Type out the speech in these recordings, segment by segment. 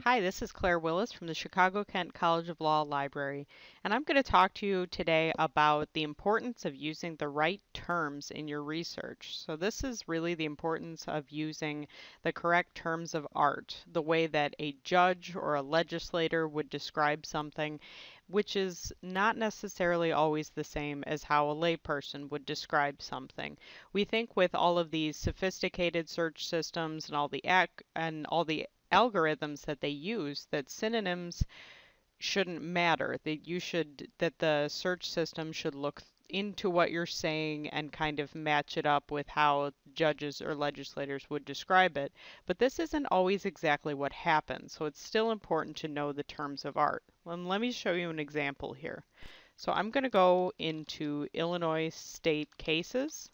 Hi, this is Claire Willis from the Chicago-Kent College of Law Library, and I'm going to talk to you today about the importance of using the right terms in your research. So this is really the importance of using the correct terms of art, the way that a judge or a legislator would describe something, which is not necessarily always the same as how a layperson would describe something. We think with all of these sophisticated search systems and all the algorithms that they use that synonyms shouldn't matter, that the search system should look into what you're saying and kind of match it up with how judges or legislators would describe it. But this isn't always exactly what happens, so it's still important to know the terms of art. And let me show you an example here. So I'm going to go into Illinois state cases.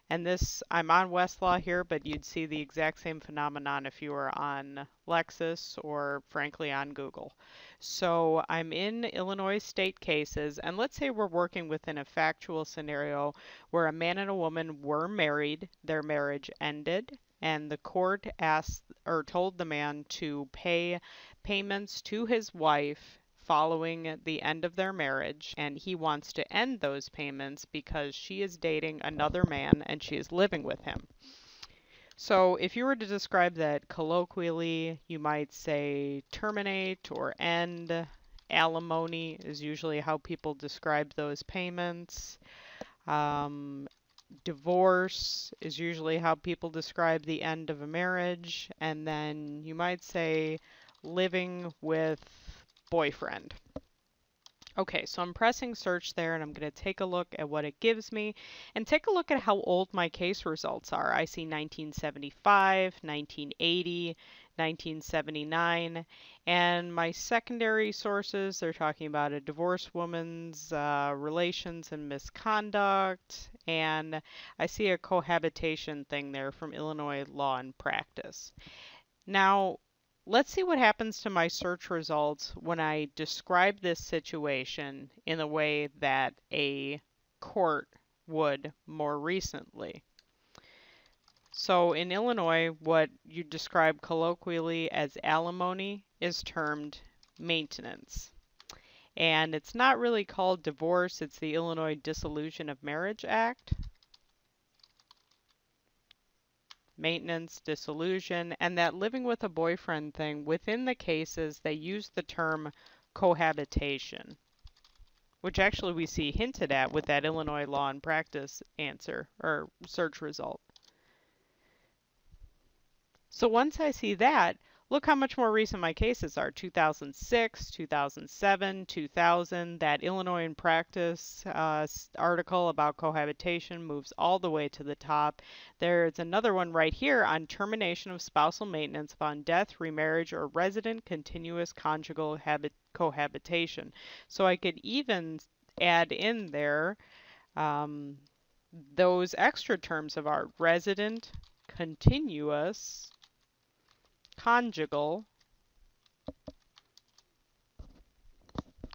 And this, I'm on Westlaw here, but you'd see the exact same phenomenon if you were on Lexis or frankly on Google. So I'm in Illinois state cases, and let's say we're working within a factual scenario where a man and a woman were married, their marriage ended, and the court asked or told the man to pay payments to his wife following the end of their marriage, and he wants to end those payments because she is dating another man and she is living with him. So if you were to describe that colloquially, you might say terminate or end. Alimony is usually how people describe those payments. Um, Divorce is usually how people describe the end of a marriage. And then you might say living with boyfriend. Okay, so I'm pressing search there and I'm going to take a look at what it gives me and take a look at how old my case results are. I see 1975, 1980, 1979, and my secondary sources, they're talking about a divorced woman's relations and misconduct, and I see a cohabitation thing there from Illinois Law and Practice. Now, let's see what happens to my search results when I describe this situation in the way that a court would more recently. So in Illinois, what you describe colloquially as alimony is termed maintenance. And it's not really called divorce, it's the Illinois Dissolution of Marriage Act. Maintenance, dissolution, and that living with a boyfriend thing, within the cases, they use the term cohabitation, which actually we see hinted at with that Illinois Law and Practice answer or search result. So once I see that, look how much more recent my cases are. 2006, 2007, 2000. That Illinois in Practice article about cohabitation moves all the way to the top. There's another one right here on termination of spousal maintenance upon death, remarriage, or resident continuous conjugal cohabitation. So I could even add in there those extra terms of art: resident, continuous, conjugal,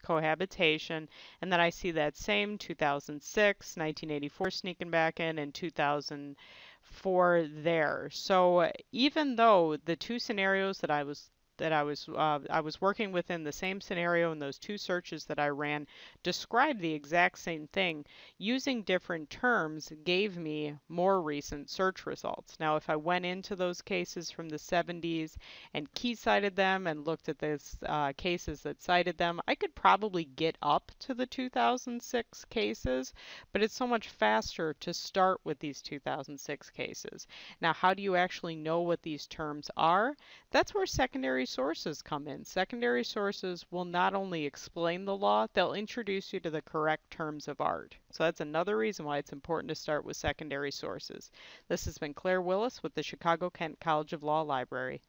cohabitation, and then I see that same 2006, 1984 sneaking back in, and 2004 there. So even though the two scenarios I was working within the same scenario, and those two searches that I ran described the exact same thing, using different terms gave me more recent search results. Now, if I went into those cases from the 70s and key cited them and looked at those cases that cited them, I could probably get up to the 2006 cases, but it's so much faster to start with these 2006 cases. Now, how do you actually know what these terms are? That's where secondary sources come in. Secondary sources will not only explain the law, they'll introduce you to the correct terms of art. So that's another reason why it's important to start with secondary sources. This has been Claire Willis with the Chicago-Kent College of Law Library.